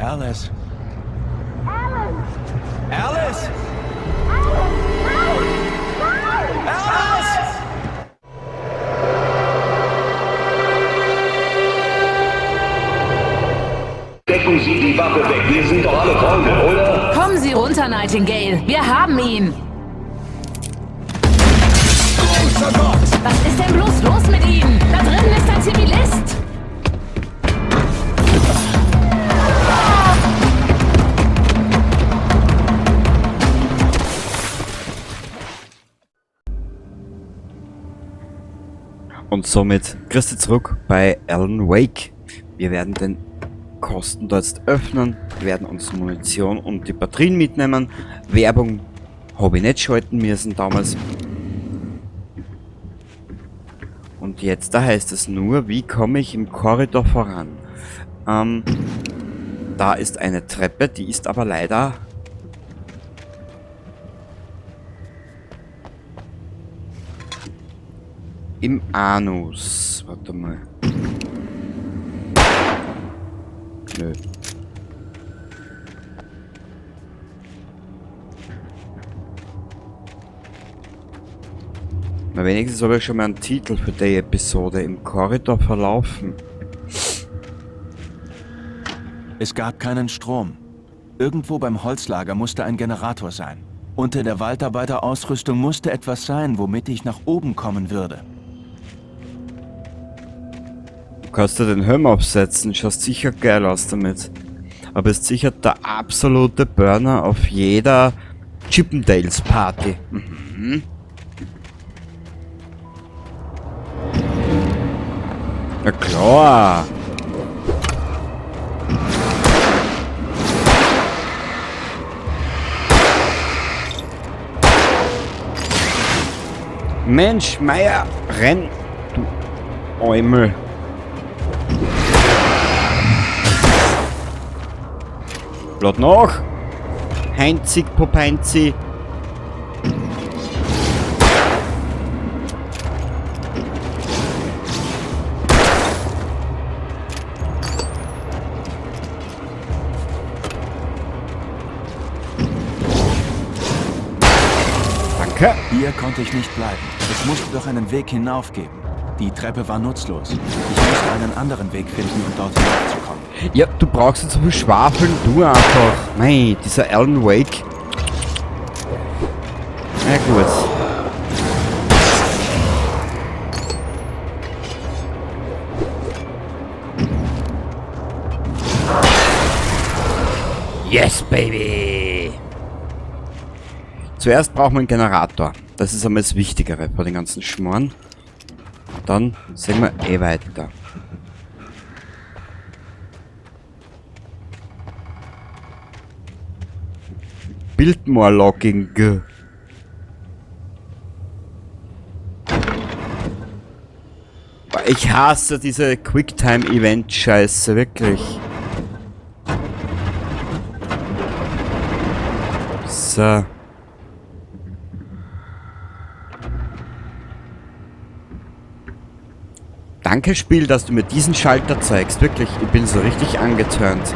Alice. Alan! Alice! Alan! Nein! Nein! Alice! Decken Sie die Waffe weg. Wir sind doch alle Freunde, oder? Kommen Sie runter, Nightingale. Wir haben ihn. Was ist denn bloß los mit Ihnen? Da drinnen ist ein Zivilist. Und somit grüß dich zurück bei Alan Wake. Wir werden den Kosten dort jetzt öffnen, werden uns Munition und die Batterien mitnehmen. Werbung habe ich nicht schalten müssen damals. Und jetzt, da heißt es nur, wie komme ich im Korridor voran? Da ist eine Treppe, die ist aber leider im Anus. Warte mal. Nö. Na, wenigstens habe ich schon mal einen Titel für die Episode. Im Korridor verlaufen. Es gab keinen Strom. Irgendwo beim Holzlager musste ein Generator sein. Unter der Waldarbeiterausrüstung musste etwas sein, womit ich nach oben kommen würde. Du kannst dir den Helm aufsetzen, schaust sicher geil aus damit. Aber ist sicher der absolute Burner auf jeder Chippendales Party. Mhm. Na klar. Mensch, Meier, renn, du Eumel. Blatt nach. Heinzig, Popeinzi. Danke. Hier konnte ich nicht bleiben. Es musste doch einen Weg hinauf geben. Die Treppe war nutzlos. Ich musste einen anderen Weg finden, um dort hinaufzukommen. Ja, du brauchst nicht so viel schwafeln, du einfach. Mei, dieser Alan Wake. Na gut. Yes, baby! Zuerst brauchen wir einen Generator. Das ist einmal das Wichtigere bei den ganzen Schmoren. Dann sehen wir eh weiter. Biltmore Logging. Ich hasse diese Quicktime-Event-Scheiße, wirklich. So. Danke, Spiel, dass du mir diesen Schalter zeigst. Wirklich, ich bin so richtig angetörnt.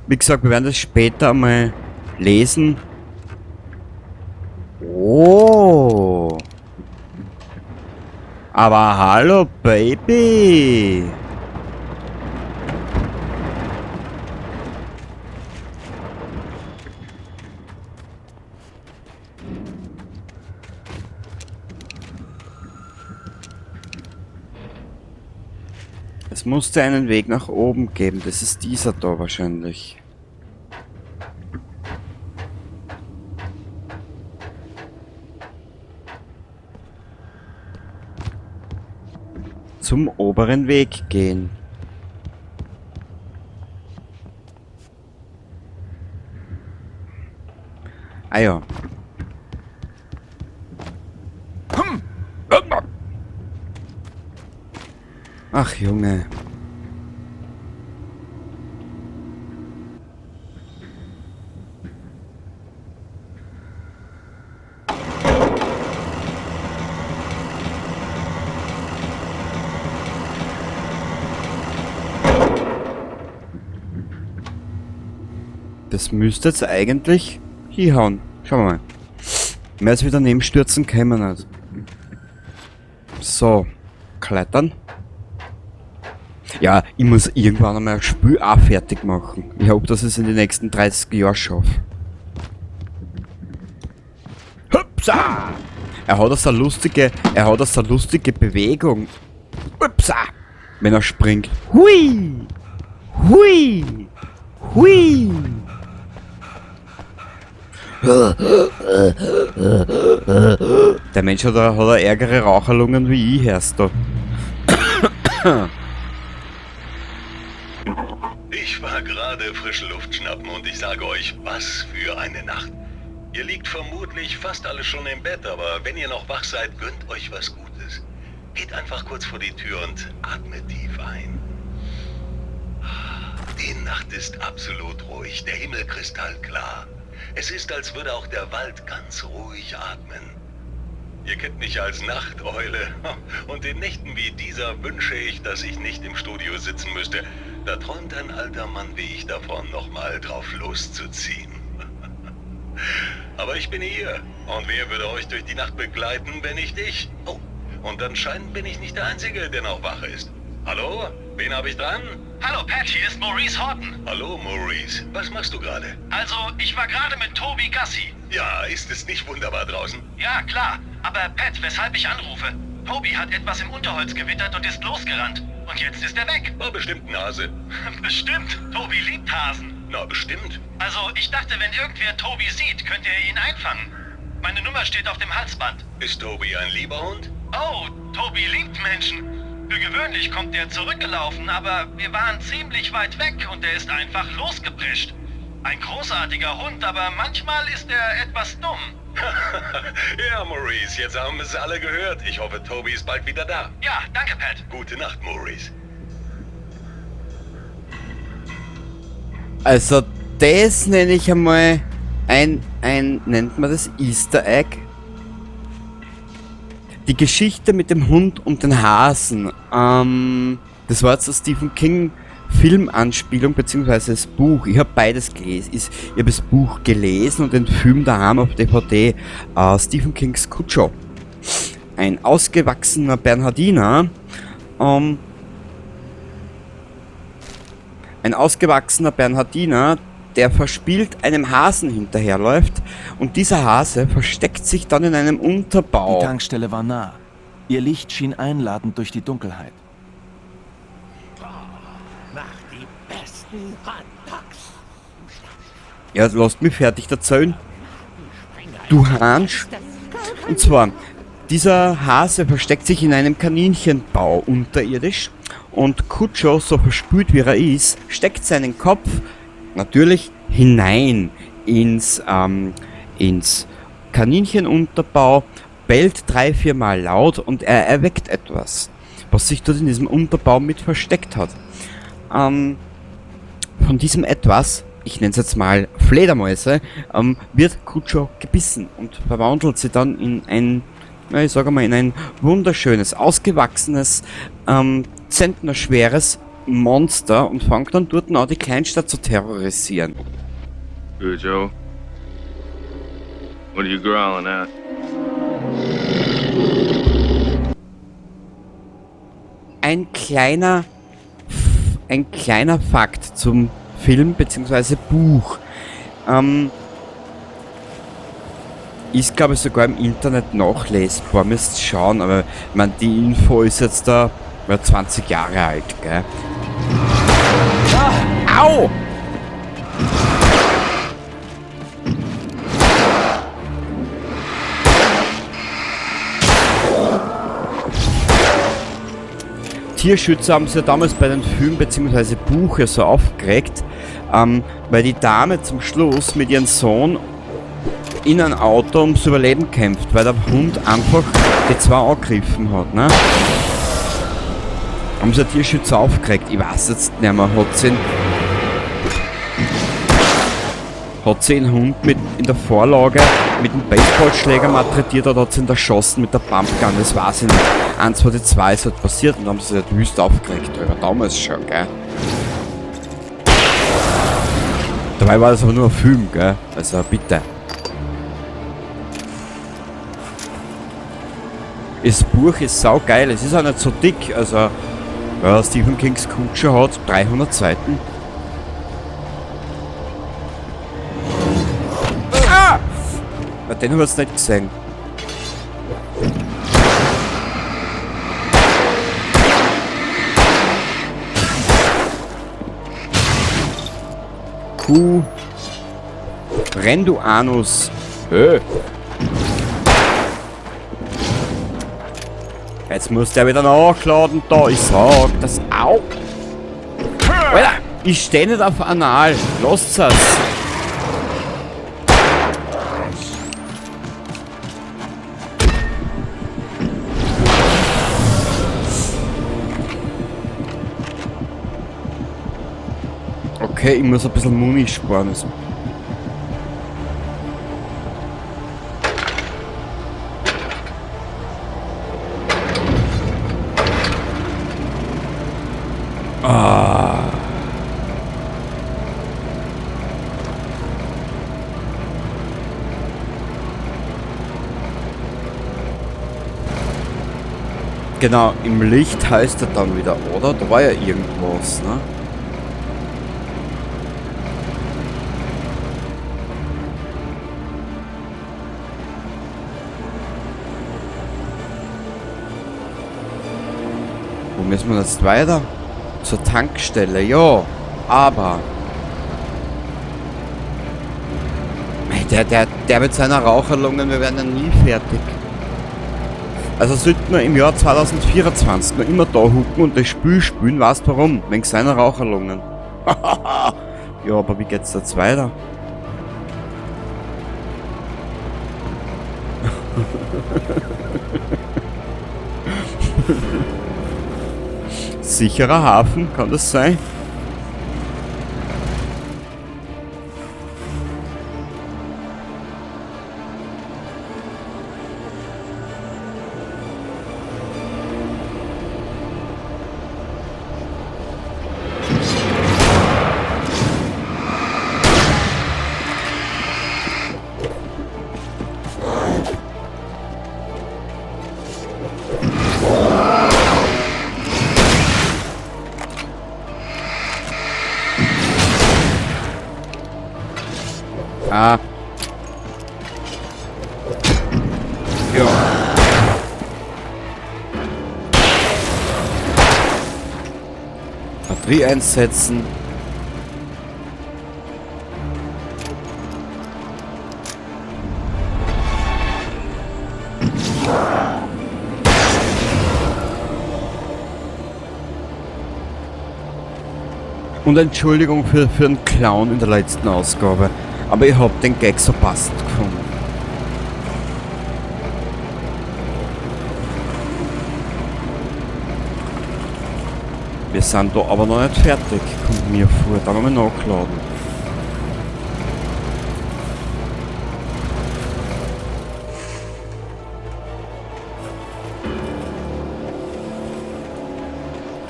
Wie gesagt, wir werden das später mal lesen. Oh. Aber hallo, Baby. Es musste einen Weg nach oben geben. Das ist dieser da wahrscheinlich. Zum oberen Weg gehen. Ah ja. Ach Junge. Das müsste jetzt eigentlich hinhauen. Schauen wir mal. Mehr als wieder nebenstürzen können wir nicht. So. Klettern. Ja, ich muss irgendwann einmal ein Spiel auch fertig machen. Ich hoffe, dass ich es in den nächsten 30 Jahren schaffe. Hupsa! Er hat das eine lustige Bewegung. Hupsa! Wenn er springt. Hui! Hui! Hui! Der Mensch hat ärgere Raucherlungen wie ich, hörst du. Ich war gerade frische Luft schnappen und ich sage euch, was für eine Nacht. Ihr liegt vermutlich fast alle schon im Bett, aber wenn ihr noch wach seid, gönnt euch was Gutes. Geht einfach kurz vor die Tür und atmet tief ein. Die Nacht ist absolut ruhig, der Himmel kristallklar. Es ist, als würde auch der Wald ganz ruhig atmen. Ihr kennt mich als Nachteule und in Nächten wie dieser wünsche ich, dass ich nicht im Studio sitzen müsste. Da träumt ein alter Mann wie ich davon, nochmal drauf loszuziehen. Aber ich bin hier und wer würde euch durch die Nacht begleiten, wenn nicht ich? Oh, und anscheinend bin ich nicht der Einzige, der noch wach ist. Hallo? Wen habe ich dran? Hallo Pat, hier ist Maurice Horton. Hallo Maurice, was machst du gerade? Also, ich war gerade mit Toby Gassi. Ja, ist es nicht wunderbar draußen? Ja, klar. Aber Pat, weshalb ich anrufe? Toby hat etwas im Unterholz gewittert und ist losgerannt. Und jetzt ist er weg. War bestimmt ein Hase. Bestimmt. Toby liebt Hasen. Na, bestimmt. Also, ich dachte, wenn irgendwer Toby sieht, könnte er ihn einfangen. Meine Nummer steht auf dem Halsband. Ist Toby ein lieber Hund? Oh, Toby liebt Menschen. Für gewöhnlich kommt er zurückgelaufen, aber wir waren ziemlich weit weg und er ist einfach losgeprescht. Ein großartiger Hund, aber manchmal ist er etwas dumm. Ja, Maurice, jetzt haben es alle gehört. Ich hoffe, Toby ist bald wieder da. Ja, danke, Pat. Gute Nacht, Maurice. Also, das nenne ich einmal nennt man das Easter Egg? Die Geschichte mit dem Hund und den Hasen. Das war jetzt eine Stephen King Filmanspielung beziehungsweise das Buch. Ich habe beides gelesen. Ich habe das Buch gelesen und den Film daheim auf DVD. Stephen Kings Cujo. Ein ausgewachsener Bernhardiner. Der verspielt einem Hasen hinterherläuft und dieser Hase versteckt sich dann in einem Unterbau. Die Tankstelle war nah. Ihr Licht schien einladend durch die Dunkelheit. Ja, lasst mich fertig erzählen. Du Hansch. Und zwar, dieser Hase versteckt sich in einem Kaninchenbau unterirdisch und Cujo, so verspült wie er ist, steckt seinen Kopf natürlich hinein ins Kaninchenunterbau, bellt 3-4 Mal laut und er erweckt etwas, was sich dort in diesem Unterbau mit versteckt hat. Von diesem etwas, ich nenne es jetzt mal Fledermäuse, wird Cujo gebissen und verwandelt sie dann in ein, ich sage mal, in ein wunderschönes, ausgewachsenes, zentnerschweres Monster und fängt dann dort auch die Kleinstadt zu terrorisieren. Good, Joe. What are you growling at? Ein kleiner Fakt zum Film bzw. Buch. Ist, glaube ich, sogar im Internet nachlesbar, müsst schauen, aber ich meine, die Info ist jetzt da 20 Jahre alt, gell? Au! Tierschützer haben sich ja damals bei den Filmen bzw. Buch ja so aufgeregt, weil die Dame zum Schluss mit ihrem Sohn in ein Auto ums Überleben kämpft, weil der Hund einfach die zwei angegriffen hat, ne? Haben sie Tierschützer aufgeregt? Ich weiß jetzt nicht mehr, hat sie einen Hund mit in der Vorlage mit einem Baseballschläger malträtiert oder hat sie ihn erschossen mit der Pumpgun? Das weiß ich nicht. 1 von den 2 ist halt passiert und haben sie halt wüst aufgeregt, aber damals schon, gell? Dabei war das aber nur ein Film, gell? Also bitte. Das Buch ist saugeil, es ist auch nicht so dick, also ja, Stephen Kings Kutscher hat 300 Seiten. Ah! Ja, den habe ich jetzt nicht gesehen. Renn du Anus. Jetzt muss der wieder nachladen, da. Ich sag das auch. Alter, ich stehe nicht auf Anal. Lasst es. Okay, ich muss ein bisschen Muni sparen. Also. Genau, im Licht heißt er dann wieder, oder? Da war ja irgendwas, ne? Wo müssen wir jetzt weiter? Zur Tankstelle, ja. Aber... Der mit seiner Raucherlungen, wir werden ja nie fertig. Also sollten wir im Jahr 2024 noch immer da hucken und das Spiel spielen, weißt du warum? Wegen seiner Raucherlungen. Ja, aber wie geht's jetzt weiter? Sicherer Hafen, kann das sein? Ah. Ja. Batterie einsetzen. Und Entschuldigung für den Clown in der letzten Ausgabe. Aber ich hab den Gag so passend gefunden. Wir sind da aber noch nicht fertig, kommt mir vor. Da haben wir nachgeladen.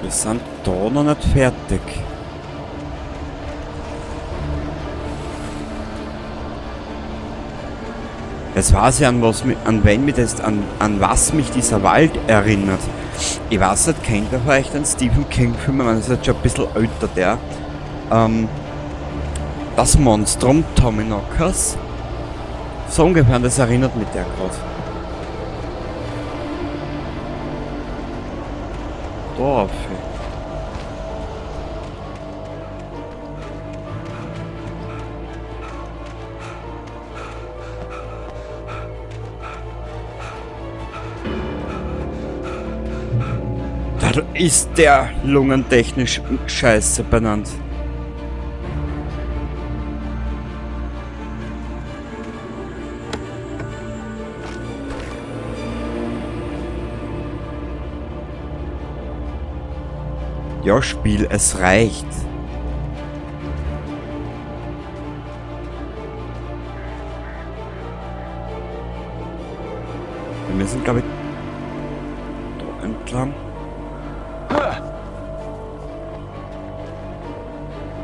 Wir sind da noch nicht fertig. Jetzt weiß ich, an was mich dieser Wald erinnert. Ich weiß nicht, kennt ihr vielleicht einen Stephen King-Film? Ich meine, das ist jetzt schon ein bisschen älter, der. Das Monstrum Tommyknockers. So ungefähr, das erinnert mich der gerade. Da ist der lungentechnisch scheiße benannt. Ja, Spiel, es reicht. Wir müssen, glaube ich, da entlang.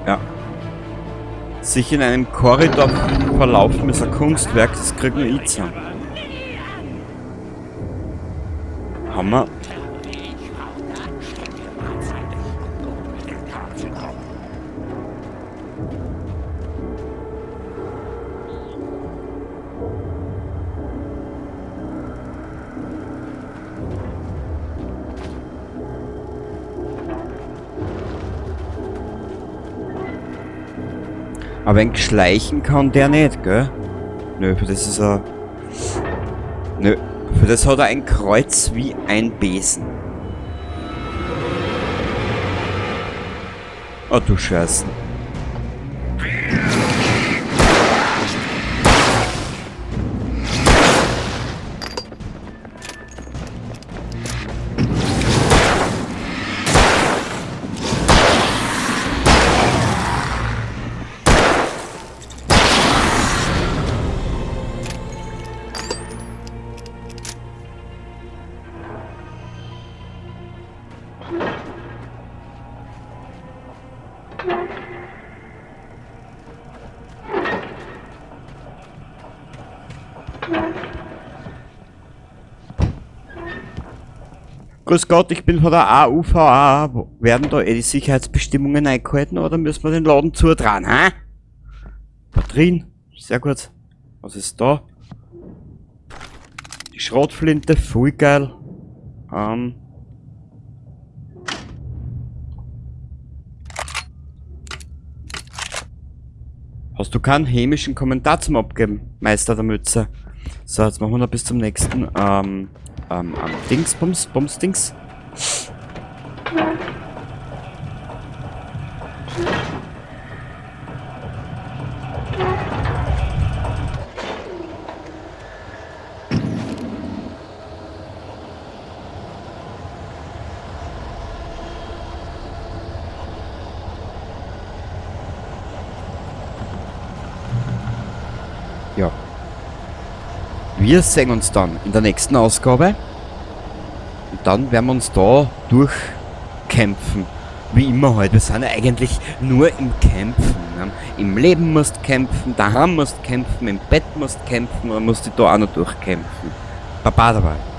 Ja. sich in einem Korridor verlaufen ist ein Kunstwerk, das kriegen wir jetzt an. Hammer. Aber ein schleichen kann der nicht, gell? Nö, für das ist er... Nö, für das hat er ein Kreuz wie ein Besen. Oh du Scheiße. Grüß Gott, ich bin von der AUVA. Werden da die Sicherheitsbestimmungen eingehalten oder müssen wir den Laden zutragen, hä? Batterien, sehr gut. Was ist da? Die Schrotflinte, voll geil. Hast du keinen hämischen Kommentar zum Abgeben, Meister der Mütze? So, jetzt machen wir noch bis zum nächsten, Bums-Dings. Ja. Wir sehen uns dann in der nächsten Ausgabe. Und dann werden wir uns da durchkämpfen. Wie immer halt. Wir sind ja eigentlich nur im Kämpfen. Ne? Im Leben musst kämpfen, daheim musst kämpfen, im Bett musst kämpfen und musst du da auch noch durchkämpfen. Baba dabei.